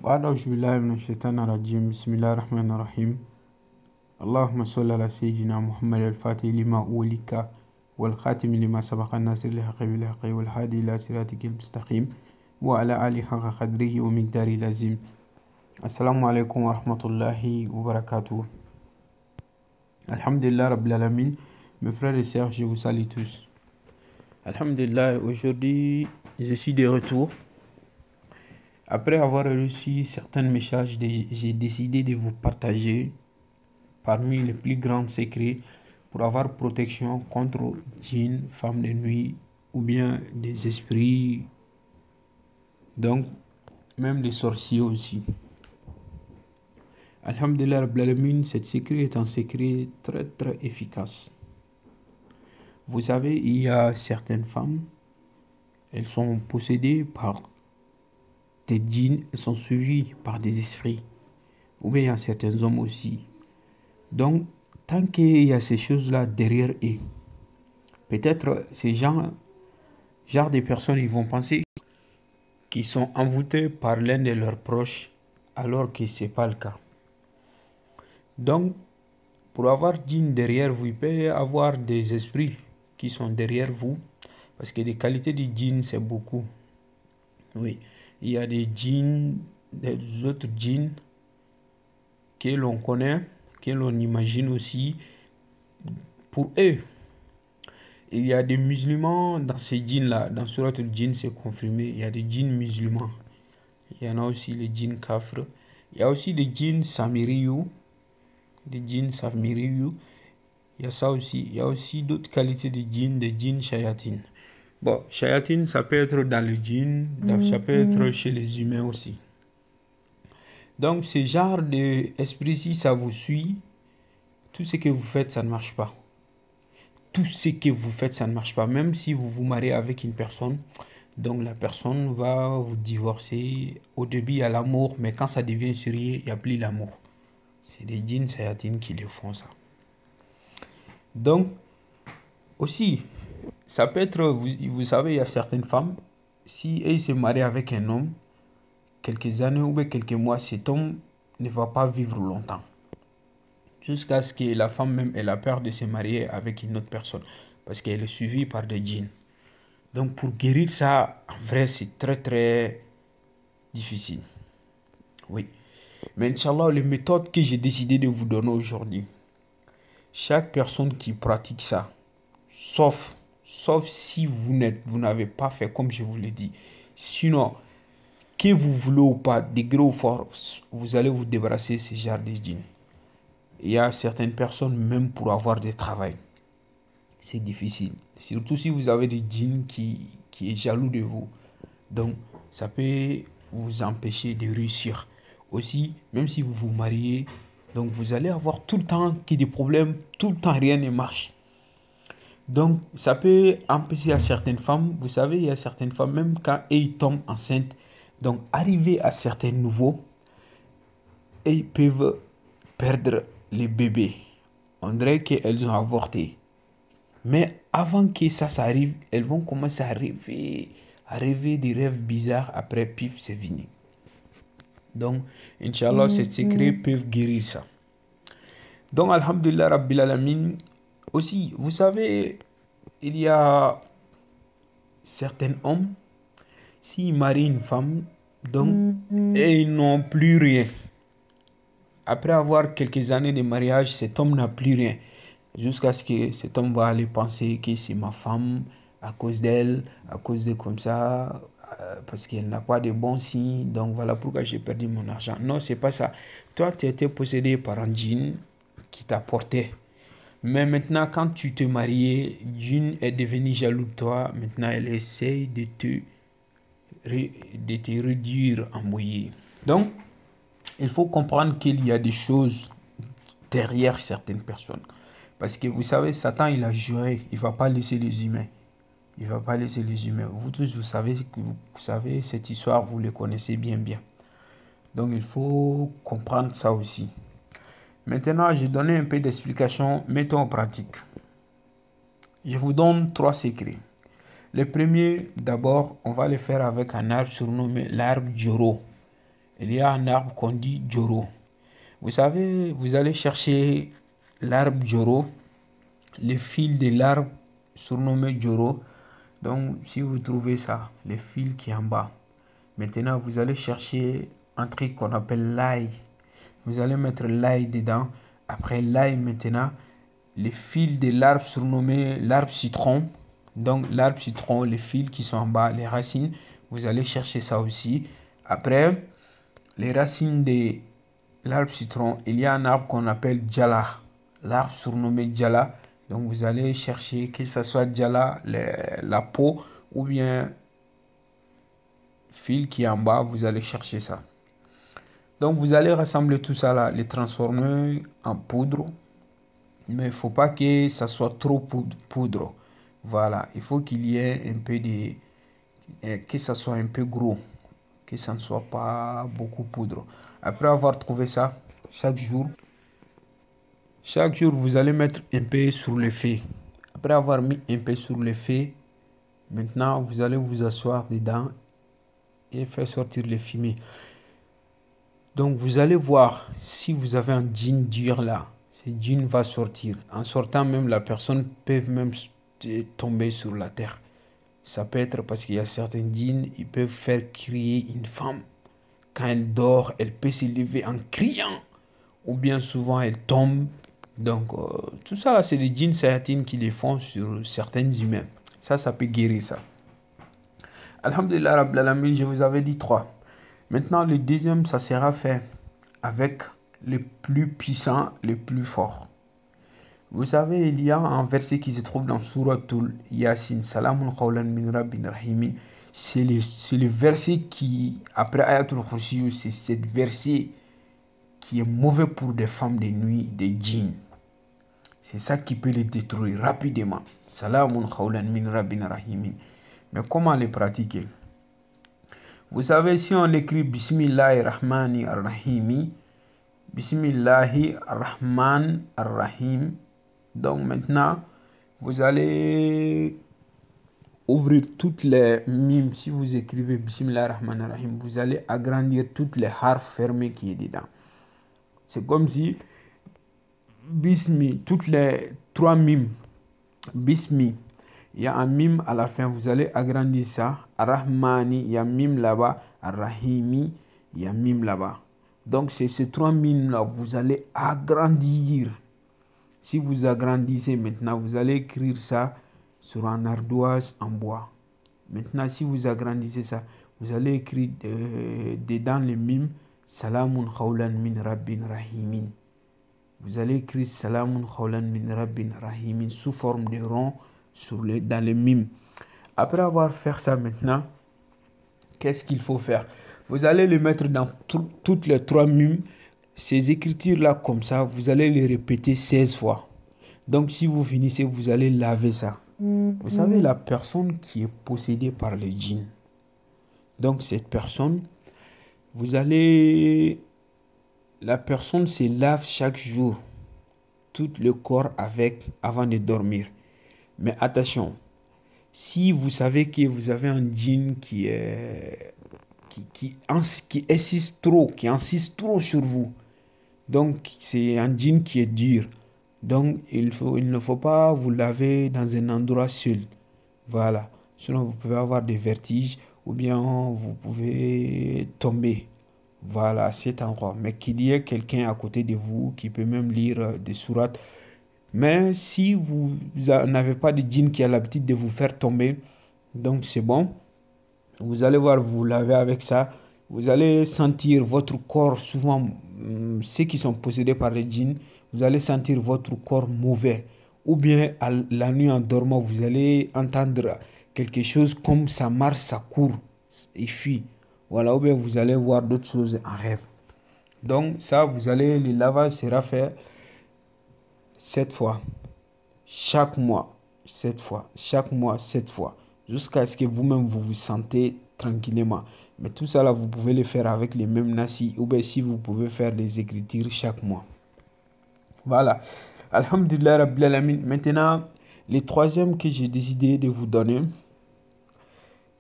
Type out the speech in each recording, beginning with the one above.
بعد أعوذ بالله من الشيطان الرجيم بسم الله الرحمن الرحيم اللهم صل على سيدنا محمد الفاتح لما أولك والخاتم لما سبق الناصر الحق بالحق والهادي إلى صراطك المستقيم وعلى آله حق قدره ومقداره العظيم. السلام عليكم ورحمة الله وبركاته. Alhamdulillah Rabbil Alamin. Mes frères et sœurs, je vous salue tous. Alhamdulillah, aujourd'hui je suis de retour. Après avoir reçu certains messages, j'ai décidé de vous partager parmi les plus grands secrets pour avoir protection contre djinns, femmes de nuit ou bien des esprits, donc même des sorciers aussi. Alhamdulillah Rabbil Alamin, ce secret est un secret très très efficace. Vous savez, il y a certaines femmes, elles sont possédées par des djinns, elles sont suivies par des esprits. Ou bien il y a certains hommes aussi. Donc, tant qu'il y a ces choses-là derrière eux, peut-être ces gens, genre de personnes, ils vont penser qu'ils sont envoûtés par l'un de leurs proches, alors que ce n'est pas le cas. Donc, pour avoir djinn derrière vous, il peut y avoir des esprits qui sont derrière vous, parce que les qualités du djinn, c'est beaucoup. Oui, il y a des djinns, des autres djinns que l'on connaît, que l'on imagine aussi pour eux. Il y a des musulmans dans ces djinns-là, dans Surat al-Djinn, c'est confirmé, il y a des djinns musulmans. Il y en a aussi les djinns kafrs. Il y a aussi des djinns samiriyou. Des djinns samiriyou. Il y a ça aussi. Il y a aussi d'autres qualités de djinns, des djinns shayatin. Bon, shayatin, ça peut être dans le djinn, ça peut être chez les humains aussi. Donc, ce genre d'esprit, si ça vous suit, tout ce que vous faites, ça ne marche pas. Tout ce que vous faites, ça ne marche pas. Même si vous vous mariez avec une personne, donc la personne va vous divorcer. Au début, il y a l'amour, mais quand ça devient sérieux, il n'y a plus l'amour. C'est des djinns sayatines qui le font ça. Donc, aussi, ça peut être, vous savez, il y a certaines femmes, si elles se marient avec un homme, quelques années ou bien quelques mois, cet homme ne va pas vivre longtemps. Jusqu'à ce que la femme même ait la peur de se marier avec une autre personne, parce qu'elle est suivie par des djinns. Donc pour guérir ça, en vrai, c'est très très difficile. Oui. Mais Inch'Allah, les méthodes que j'ai décidé de vous donner aujourd'hui, chaque personne qui pratique ça, sauf si vous n'avez pas fait comme je vous l'ai dit, sinon, que vous voulez ou pas, degré ou force, vous allez vous débarrasser de ce genre de djinns. Il y a certaines personnes, même pour avoir du travail, c'est difficile. Surtout si vous avez des djinns qui est jaloux de vous. Donc, ça peut vous empêcher de réussir. Aussi, même si vous vous mariez, donc vous allez avoir tout le temps des problèmes, tout le temps rien ne marche. Donc, ça peut empêcher à certaines femmes. Vous savez, il y a certaines femmes, même quand elles tombent enceintes, donc arriver à certains niveaux, elles peuvent perdre les bébés. On dirait qu'elles ont avorté. Mais avant que ça arrive, elles vont commencer à rêver des rêves bizarres. Après, pif, c'est fini. Donc, Inch'Allah, ces secrets peuvent guérir ça. Donc, Alhamdulillah Rabbil Alamin. Aussi, vous savez, il y a certains hommes, s'ils marient une femme, donc, et ils n'ont plus rien. Après avoir quelques années de mariage, cet homme n'a plus rien. Jusqu'à ce que cet homme va aller penser que c'est ma femme, à cause d'elle, à cause de comme ça, parce qu'elle n'a pas de bons signes, donc voilà pourquoi j'ai perdu mon argent. Non, c'est pas ça. Toi, tu étais possédé par un djinn qui t'a porté. Mais maintenant, quand tu te mariais, djinn est devenu jaloux de toi. Maintenant, elle essaye de te réduire en bouillie. Donc, il faut comprendre qu'il y a des choses derrière certaines personnes. Parce que vous savez, Satan, il a juré, il ne va pas laisser les humains. Il ne va pas laisser les humains. Vous tous, vous savez cette histoire, vous le connaissez bien. Donc, il faut comprendre ça aussi. Maintenant, j'ai donné un peu d'explication. Mettons en pratique. Je vous donne 3 secrets. Le premier, d'abord, on va le faire avec un arbre surnommé l'arbre Joro. il y a un arbre qu'on dit Joro. Vous savez, vous allez chercher l'arbre Joro, le fil de l'arbre surnommé Joro. Donc, si vous trouvez ça, le fil qui est en bas. Maintenant, vous allez chercher un truc qu'on appelle l'ail. Vous allez mettre l'ail dedans. Après l'ail, maintenant, les fils de l'arbre surnommé l'arbre citron. Donc, l'arbre citron, les fils qui sont en bas, les racines, vous allez chercher ça aussi. Après, les racines de l'arbre citron, il y a un arbre qu'on appelle Djala. L'arbre surnommé Djala. Donc, vous allez chercher que ce soit Djala, la peau, ou bien fil qui est en bas, vous allez chercher ça. Donc, vous allez rassembler tout ça là, les transformer en poudre. Mais il ne faut pas que ça soit trop poudre. Voilà, il faut qu'il y ait un peu de... que ça soit un peu gros. Que ça ne soit pas beaucoup poudre. Après avoir trouvé ça, chaque jour, vous allez mettre un peu sur le feu. Après avoir mis un peu sur le feu, maintenant, vous allez vous asseoir dedans et faire sortir les fumées. Donc, vous allez voir si vous avez un djinn dur là. Ce djinn va sortir. En sortant, même la personne peut même tomber sur la terre. Ça peut être parce qu'il y a certains djinns, ils peuvent faire crier une femme. Quand elle dort, elle peut se lever en criant. Ou bien souvent, elle tombe. Donc, tout ça là, c'est des djinns sayatines qui les font sur certains humains. Ça peut guérir ça. Alhamdulillah Rabbil Alamin, je vous avais dit 3. Maintenant, le deuxième, ça sera fait avec les plus puissants, les plus forts. Vous savez, il y a un verset qui se trouve dans Suratul Yasin, Salamun qawlan min rabbin rahimin. C'est le verset qui, après Ayatul Kursi, c'est ce verset qui est mauvais pour des femmes de nuit, des djinns. C'est ça qui peut les détruire rapidement. Salamun qawlan min rabbin rahimin. Mais comment les pratiquer? Vous savez, si on écrit Bismillahirrahmanirrahim, Bismillahirrahmanirrahim, donc maintenant, vous allez ouvrir toutes les mimes. Si vous écrivez Bismillahirrahmanirrahim, vous allez agrandir toutes les harfs fermés qui est dedans. C'est comme si Bismi, toutes les 3 mimes, Bismi, il y a un mime à la fin, vous allez agrandir ça. Ar-Rahmani, il y a un mime là-bas. Ar-Rahimi, il y a un mime là-bas. Donc, c'est ces 3 mimes-là, vous allez agrandir. Si vous agrandissez maintenant, vous allez écrire ça sur un ardoise en bois. Maintenant, si vous agrandissez ça, vous allez écrire dedans le mime Salamun khawlan min rabbin rahimin. Vous allez écrire Salamun khawlan min rabbin rahimin sous forme de rond dans les mimes. Après avoir fait ça maintenant, qu'est-ce qu'il faut faire? Vous allez le mettre dans toutes les 3 mimes. Ces écritures-là, comme ça, vous allez les répéter 16 fois. Donc, si vous finissez, vous allez laver ça. Vous savez, la personne qui est possédée par le djinn. Donc, cette personne, la personne se lave chaque jour tout le corps avant de dormir. Mais attention, si vous savez que vous avez un djinn qui insiste trop sur vous, donc c'est un djinn qui est dur, donc il ne faut pas vous laver dans un endroit seul. Voilà, sinon vous pouvez avoir des vertiges ou bien vous pouvez tomber. Voilà, cet endroit. Mais qu'il y ait quelqu'un à côté de vous qui peut même lire des sourates. Mais si vous n'avez pas de djinn qui a l'habitude de vous faire tomber, donc c'est bon. Vous allez voir, vous lavez avec ça. Vous allez sentir votre corps, souvent ceux qui sont possédés par les djinns, vous allez sentir votre corps mauvais. Ou bien la nuit en dormant, vous allez entendre quelque chose comme ça marche, ça court et fuit. Voilà, ou bien vous allez voir d'autres choses en rêve. Donc ça, le lavage sera fait 7 fois. Chaque mois, 7 fois. Chaque mois, 7 fois. Jusqu'à ce que vous-même vous vous sentez tranquillement. Mais tout ça là, vous pouvez le faire avec les mêmes nassis. Ou bien si vous pouvez faire des écritures chaque mois. Voilà. Alhamdulillah Rabbil Alamin. Maintenant, le troisième que j'ai décidé de vous donner.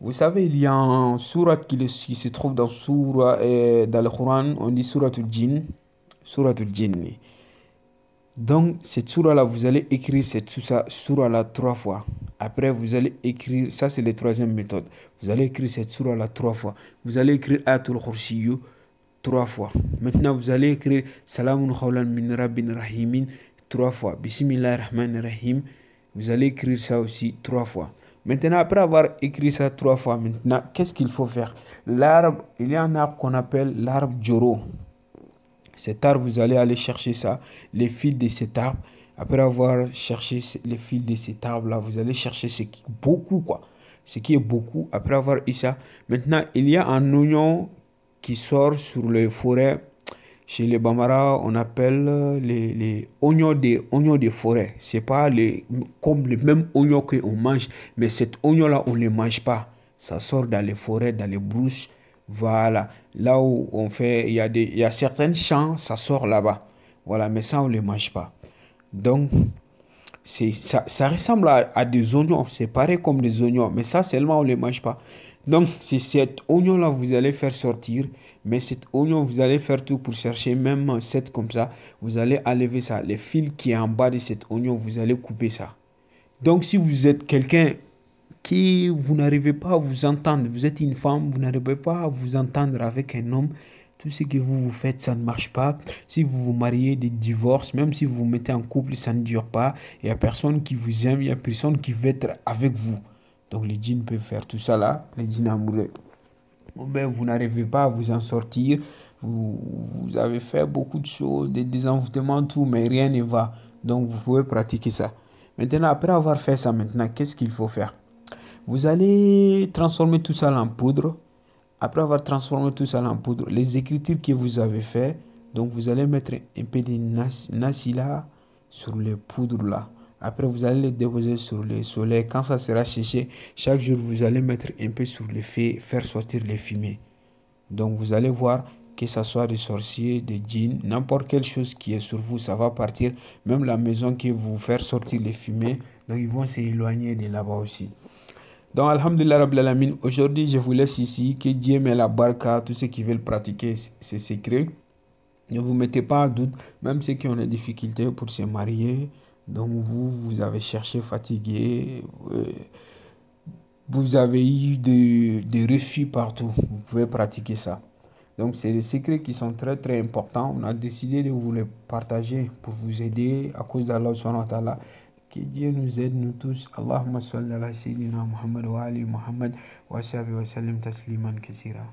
Vous savez, il y a un sourate qui se trouve dans le Coran, on dit sourate al-Jinn, sourate al-Jinn. Donc, cette surah-là, vous allez écrire cette surah-là 3 fois. Après, vous allez écrire, ça c'est la troisième méthode. Vous allez écrire cette surah-là 3 fois. Vous allez écrire Ayatul Kursiyu 3 fois. Maintenant, vous allez écrire Salamun Khawlan min Rabbin Rahimin 3 fois. Bismillah Rahman Rahim. Vous allez écrire ça aussi 3 fois. Maintenant, après avoir écrit ça 3 fois, maintenant, qu'est-ce qu'il faut faire? L'arbre, il y a un arbre qu'on appelle l'arbre Joro. Cet arbre, vous allez aller chercher ça, les fils de cet arbre. Après avoir cherché les fils de cet arbre-là, vous allez chercher ce qui est beaucoup, quoi. Ce qui est beaucoup. Après avoir eu ça, maintenant, il y a un oignon qui sort sur les forêts. Chez les Bambara, on appelle les oignons des forêts. C'est pas comme les mêmes oignons qu'on mange, mais cet oignon-là, on ne les mange pas. Ça sort dans les forêts, dans les brousses. Voilà. Là où on fait, il y a certains champs, ça sort là-bas. Voilà, mais ça, on ne les mange pas. Donc, ça ressemble à des oignons. C'est pareil comme des oignons, mais ça, seulement, on ne les mange pas. Donc, c'est cet oignon-là vous allez faire sortir. Mais cet oignon, vous allez faire tout pour chercher, même un set comme ça. Vous allez enlever ça. Les fils qui est en bas de cet oignon, vous allez couper ça. Donc, si vous êtes quelqu'un qui, vous n'arrivez pas à vous entendre, vous êtes une femme, vous n'arrivez pas à vous entendre avec un homme, tout ce que vous faites, ça ne marche pas. Si vous vous mariez, des divorces, même si vous vous mettez en couple, ça ne dure pas. Il n'y a personne qui vous aime, il n'y a personne qui veut être avec vous. Donc les djinns peuvent faire tout ça là, les djinns amoureux. Ben, vous n'arrivez pas à vous en sortir. Vous avez fait beaucoup de choses, des désenvoûtements, tout, mais rien ne va. Donc vous pouvez pratiquer ça. Maintenant, après avoir fait ça, maintenant, qu'est-ce qu'il faut faire? Vous allez transformer tout ça en poudre. Après avoir transformé tout ça en poudre, les écritures que vous avez fait, donc vous allez mettre un peu de nasila sur les poudres là. Après, vous allez les déposer sur le soleil. Quand ça sera séché, chaque jour, vous allez mettre un peu sur le feu, faire sortir les fumées. Donc, vous allez voir que ce soit des sorciers, des djinns, n'importe quelle chose qui est sur vous, ça va partir. Même la maison qui vous faire sortir les fumées, donc ils vont s'éloigner de là-bas aussi. Donc, Alhamdulillah Rabbil Alamin, aujourd'hui, je vous laisse ici. Que Dieu met la baraka à tous ceux qui veulent pratiquer ces secrets. Ne vous mettez pas en doute, même ceux qui ont des difficultés pour se marier. Donc, vous avez cherché fatigué. Vous avez eu des refus partout. Vous pouvez pratiquer ça. Donc, c'est des secrets qui sont très, très importants. On a décidé de vous les partager pour vous aider à cause d'Allah subhanahu wa ta'ala. Que Dieu nous aide, nous tous. Allahumma salli ala sayyidina Muhammad wa ali Muhammad wa sahbihi wa sallim tasliman kaseera.